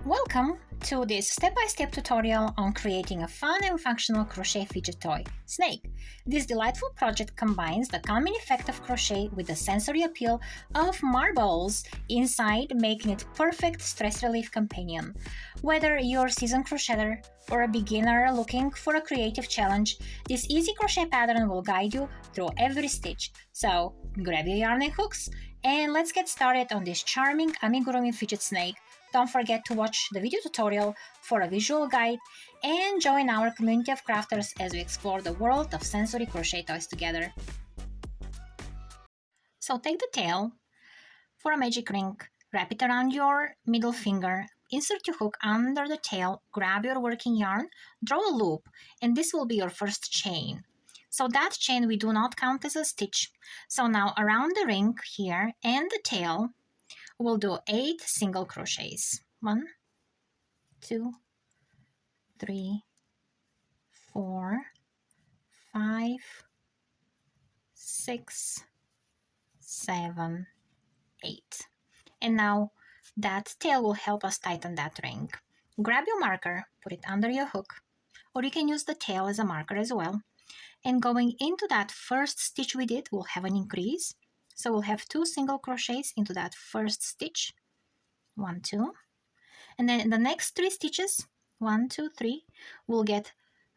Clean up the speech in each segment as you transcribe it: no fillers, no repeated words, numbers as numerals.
Welcome to this step-by-step tutorial on creating a fun and functional crochet fidget toy, Snake. This delightful project combines the calming effect of crochet with the sensory appeal of marbles inside, making it perfect stress relief companion. Whether you're a seasoned crocheter or a beginner looking for a creative challenge, this easy crochet pattern will guide you through every stitch. So grab your yarn and hooks and let's get started on this charming Amigurumi fidget snake. Don't forget to watch the video tutorial for a visual guide and join our community of crafters as we explore the world of sensory crochet toys together. So take the tail for a magic ring, wrap it around your middle finger, insert your hook under the tail, grab your working yarn, draw a loop, and this will be your first chain. So that chain we do not count as a stitch. So now around the ring here and the tail, we'll do 8 single crochets. 1, 2, 3, 4, 5, 6, 7, 8. And now that tail will help us tighten that ring. Grab your marker, put it under your hook, or you can use the tail as a marker as well. And going into that first stitch we did, we'll have an increase. So we'll have 2 single crochets into that first stitch. 1, 2. And then in the next 3 stitches, 1, 2, 3, we'll get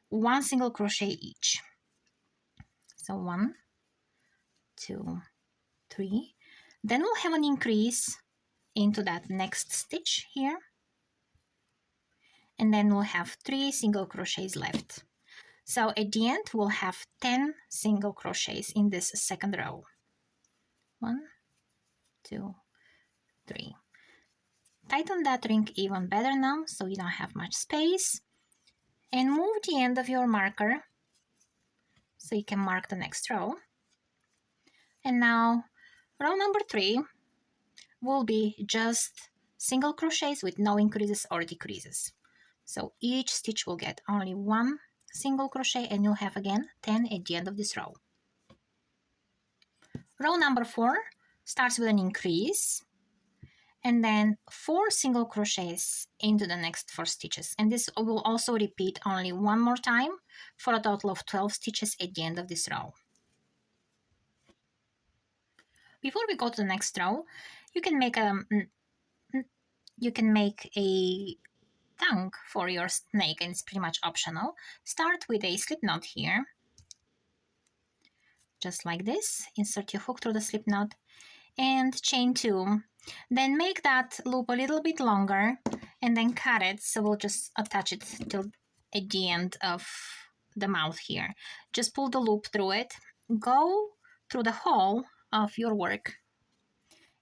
1 single crochet each. So 1, 2, 3. Then we'll have an increase into that next stitch here. And then we'll have 3 single crochets left. So at the end, we'll have 10 single crochets in this second row. 1, 2, 3. Tighten that ring even better now, so you don't have much space. And move the end of your marker, so you can mark the next row. And now, row number 3 will be just single crochets with no increases or decreases. So each stitch will get only 1 single crochet, and you'll have again 10 at the end of this row. Row number 4 starts with an increase and then 4 single crochets into the next 4 stitches. And this will also repeat only one more time for a total of 12 stitches at the end of this row. Before we go to the next row, you can make a tongue for your snake, and it's pretty much optional. Start with a slip knot here. Just like this, insert your hook through the slip knot and chain 2. Then make that loop a little bit longer and then cut it. So we'll just attach it till at the end of the mouth here. Just pull the loop through it, go through the hole of your work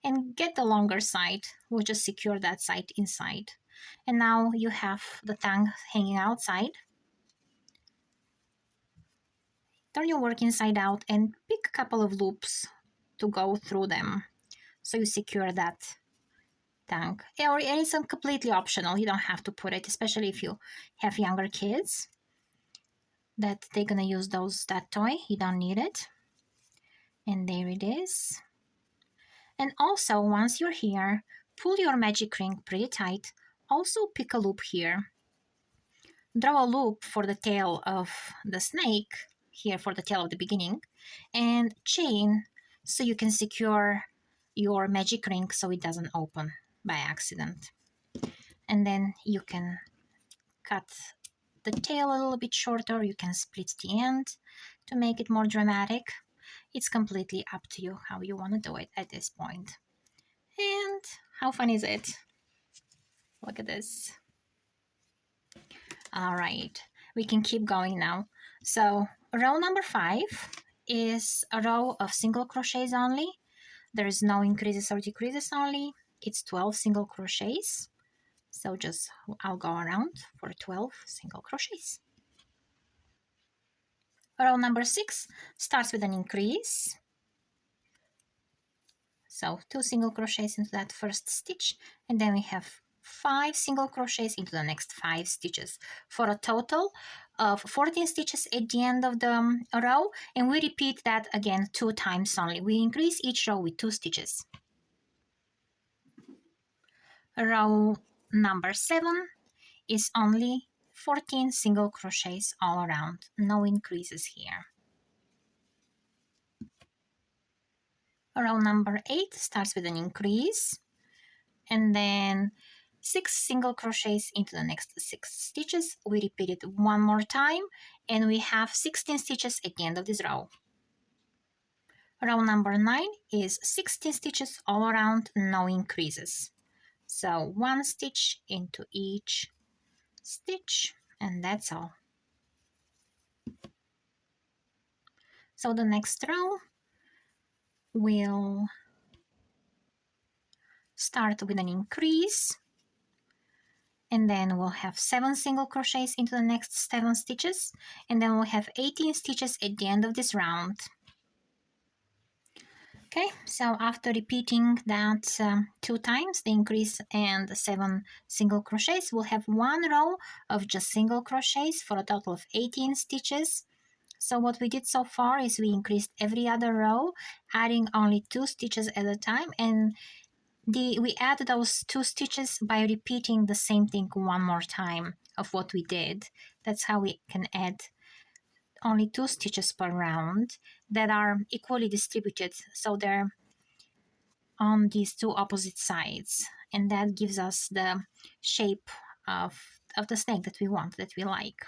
and get the longer side. We'll just secure that side inside. And now you have the tongue hanging outside. Turn your work inside out and pick a couple of loops to go through them so you secure that tongue. And it's completely optional. You don't have to put it, especially if you have younger kids that they're gonna use that toy. You don't need it. And there it is. And also, once you're here, pull your magic ring pretty tight. Also pick a loop here. Draw a loop for the tail of the snake here, for the tail of the beginning, and chain so you can secure your magic ring so it doesn't open by accident. And then you can cut the tail a little bit shorter. You can split the end to make it more dramatic. It's completely up to you how you want to do it at this point. And how fun is it? Look at this. All right, we can keep going now. So row number 5 is a row of single crochets only. There is no increases or decreases only. It's 12 single crochets. So I'll go around for 12 single crochets. Row number 6 starts with an increase. So 2 single crochets into that first stitch, and then we have 5 single crochets into the next 5 stitches for a total of 14 stitches at the end of the row, and we repeat that again 2 times only. We increase each row with 2 stitches. Row number 7 is only 14 single crochets all around, no increases here. Row number 8 starts with an increase, and then 6 single crochets into the next 6 stitches. We repeat it one more time, and we have 16 stitches at the end of this row. Row number 9 is 16 stitches all around, no increases. So 1 stitch into each stitch, and that's all. So the next row will start with an increase, and then we'll have 7 single crochets into the next 7 stitches, and then we'll have 18 stitches at the end of this round. Okay, so after repeating that 2 times, the increase and the 7 single crochets, we'll have 1 row of just single crochets for a total of 18 stitches. So what we did so far is we increased every other row, adding only 2 stitches at a time, and we add those 2 stitches by repeating the same thing one more time of what we did. That's how we can add only 2 stitches per round that are equally distributed, so they're on these 2 opposite sides, and that gives us the shape of the snake that we want, that we like.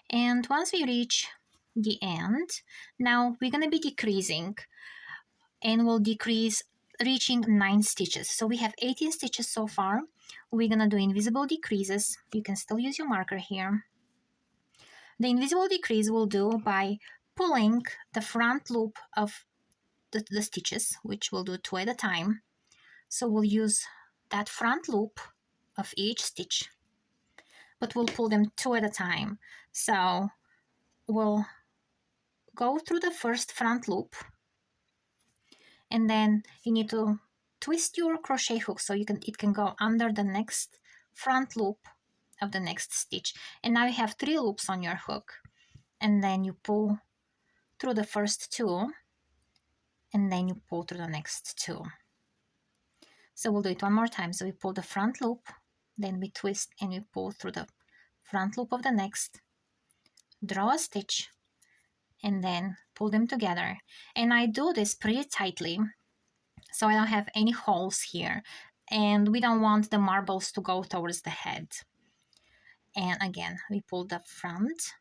And once we reach the end, now we're going to be decreasing, and we'll decrease reaching 9 stitches. So we have 18 stitches so far. We're going to do invisible decreases. You can still use your marker here. The invisible decrease we'll do by pulling the front loop of the stitches, which we'll do 2 at a time. So we'll use that front loop of each stitch, but we'll pull them 2 at a time. So we'll go through the first front loop, and then you need to twist your crochet hook so it can go under the next front loop of the next stitch. And now you have 3 loops on your hook, and then you pull through the first 2, and then you pull through the next 2. So we'll do it one more time. So we pull the front loop, then we twist and we pull through the front loop of the next, draw a stitch, and then pull them together. And I do this pretty tightly so I don't have any holes here, and we don't want the marbles to go towards the head. And again, we pull the front,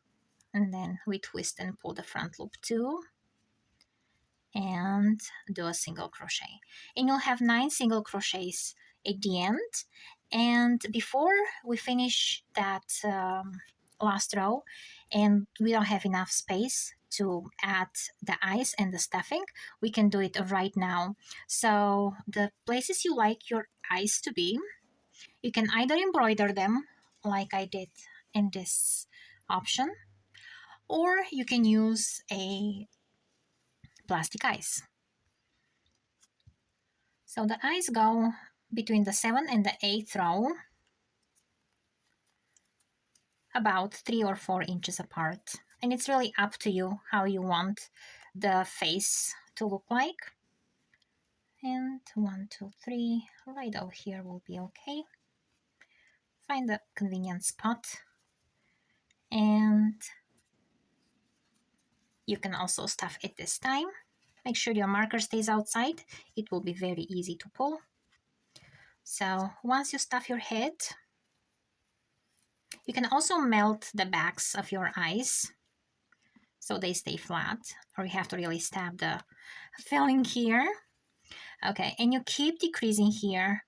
and then we twist and pull the front loop too, and do a single crochet, and you'll have 9 single crochets at the end. And before we finish that last row, and we don't have enough space to add the eyes and the stuffing, we can do it right now. So the places you like your eyes to be, you can either embroider them like I did in this option, or you can use a plastic eyes. So the eyes go between the 7th and the 8th row, about 3 or 4 inches apart. And it's really up to you how you want the face to look like. And 1, 2, 3, right over here will be okay. Find a convenient spot. And you can also stuff it this time. Make sure your marker stays outside. It will be very easy to pull. So once you stuff your head, you can also melt the backs of your eyes so they stay flat, or you have to really stab the filling here. Okay, and you keep decreasing here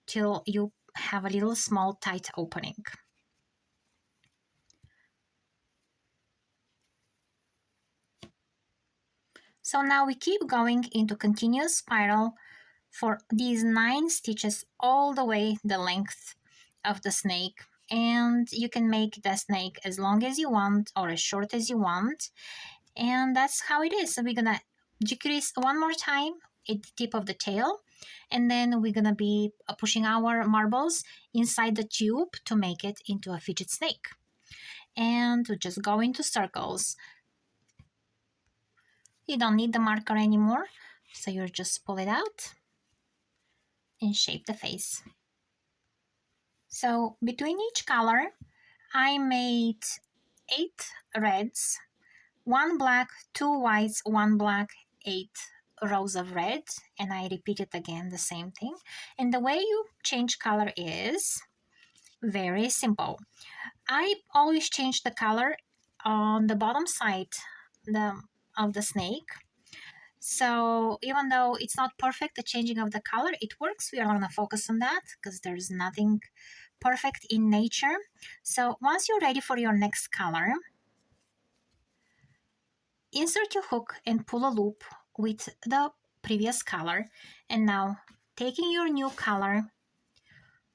till you have a little small tight opening. So now we keep going into continuous spiral for these 9 stitches all the way the length of the snake. And you can make the snake as long as you want or as short as you want. And that's how it is. So we're gonna decrease one more time at the tip of the tail, and then we're gonna be pushing our marbles inside the tube to make it into a fidget snake. And we just go into circles. You don't need the marker anymore, so you just pull it out and shape the face. So between each color, I made 8 reds, 1 black, 2 whites, 1 black, 8 rows of red, and I repeated again the same thing. And the way you change color is very simple. I always change the color on the bottom side of the snake. So even though it's not perfect, the changing of the color, it works. We are not going to focus on that because there's nothing perfect in nature. So once you're ready for your next color, insert your hook and pull a loop with the previous color. And now taking your new color,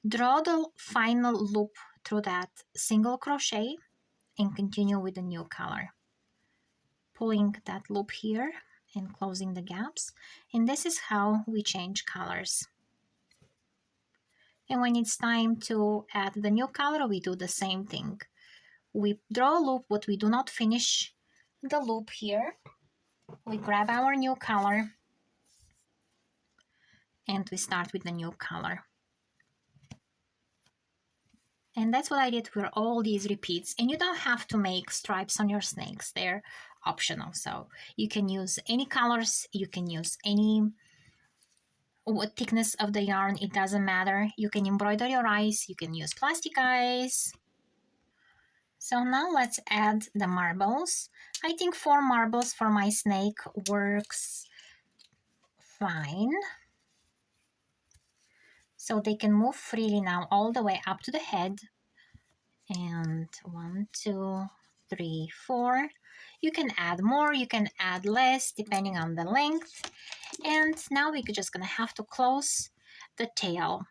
draw the final loop through that single crochet and continue with the new color. Pulling that loop here and closing the gaps. And this is how we change colors. And when it's time to add the new color, we do the same thing. We draw a loop, but we do not finish the loop here. We grab our new color and we start with the new color. And that's what I did with all these repeats. And you don't have to make stripes on your snakes. They're optional. So you can use any colors. You can use any thickness of the yarn. It doesn't matter. You can embroider your eyes. You can use plastic eyes. So now let's add the marbles. I think 4 marbles for my snake works fine. So they can move freely now all the way up to the head. And 1, 2, 3, 4. You can add more, you can add less, depending on the length. And now we're just gonna have to close the tail.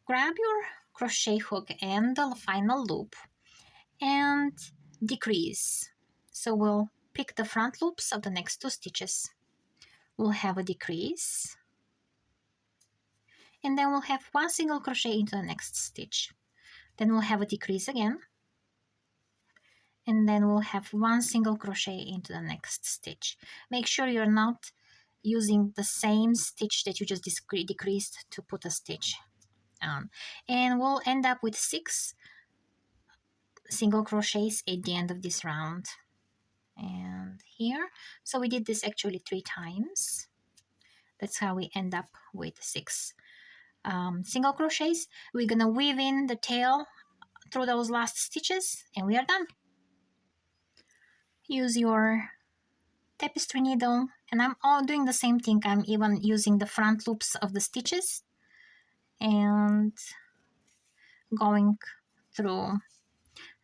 Grab your crochet hook and the final loop and decrease. So we'll pick the front loops of the next 2 stitches. We'll have a decrease. And then we'll have 1 single crochet into the next stitch. Then we'll have a decrease again. And then we'll have 1 single crochet into the next stitch. Make sure you're not using the same stitch that you just decreased to put a stitch on. And we'll end up with 6 single crochets at the end of this round. And here, so we did this actually 3 times. That's how we end up with 6 single crochets. We're gonna weave in the tail through those last stitches and we are done. Use your tapestry needle, and I'm all doing the same thing. I'm even using the front loops of the stitches and going through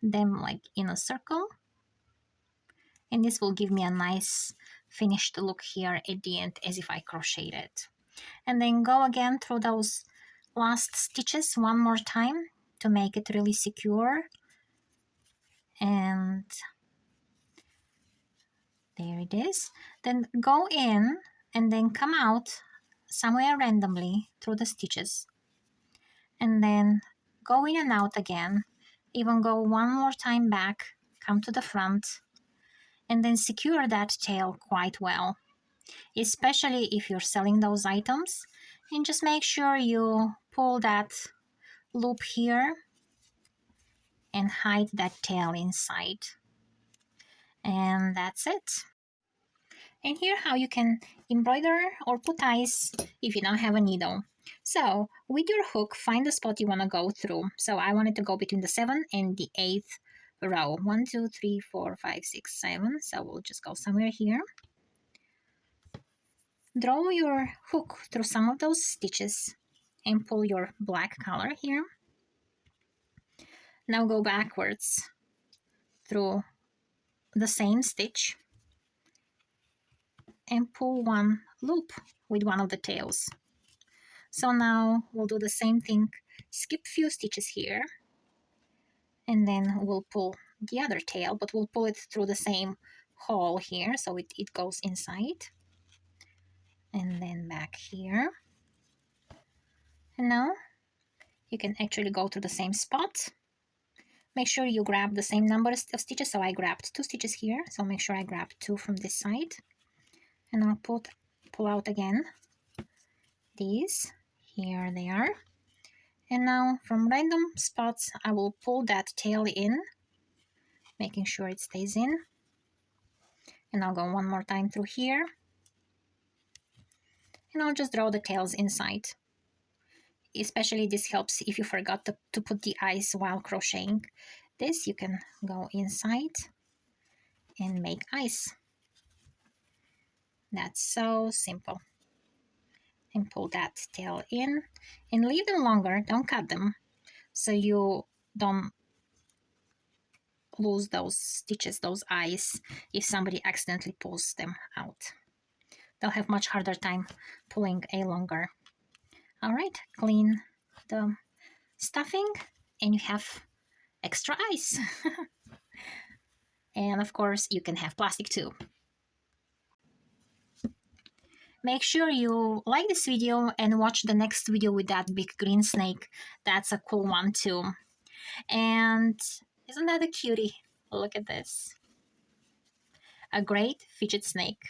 them like in a circle, and this will give me a nice finished look here at the end as if I crocheted. And then go again through those last stitches one more time to make it really secure. And there it is. Then go in and then come out somewhere randomly through the stitches. And then go in and out again. Even go one more time back, come to the front, and then secure that tail quite well. Especially if you're selling those items. And just make sure you pull that loop here and hide that tail inside. And that's it. And here how you can embroider or put eyes if you don't have a needle. So with your hook, find the spot you want to go through. So I wanted to go between the 7th and the 8th row. 1, 2, 3, 4, 5, 6, 7. So we'll just go somewhere here. Draw your hook through some of those stitches and pull your black color here. Now go backwards through the same stitch and pull one loop with one of the tails. So now we'll do the same thing, skip few stitches here, and then we'll pull the other tail, but we'll pull it through the same hole here so it goes inside. And then back here. And now you can actually go to the same spot. Make sure you grab the same number of stitches. So I grabbed 2 stitches here, so make sure I grab 2 from this side. And I'll pull out again these. Here they are. And now from random spots, I will pull that tail in, making sure it stays in. And I'll go one more time through here. And I'll just draw the tails inside. Especially this helps if you forgot to put the eyes while crocheting. This you can go inside and make eyes. That's so simple. And pull that tail in and leave them longer. Don't cut them so you don't lose those stitches, those eyes, if somebody accidentally pulls them out. They'll have much harder time pulling a longer. All right, clean the stuffing and you have extra eyes. And of course, you can have plastic too. Make sure you like this video and watch the next video with that big green snake. That's a cool one too. And isn't that a cutie? Look at this. A great fidget snake.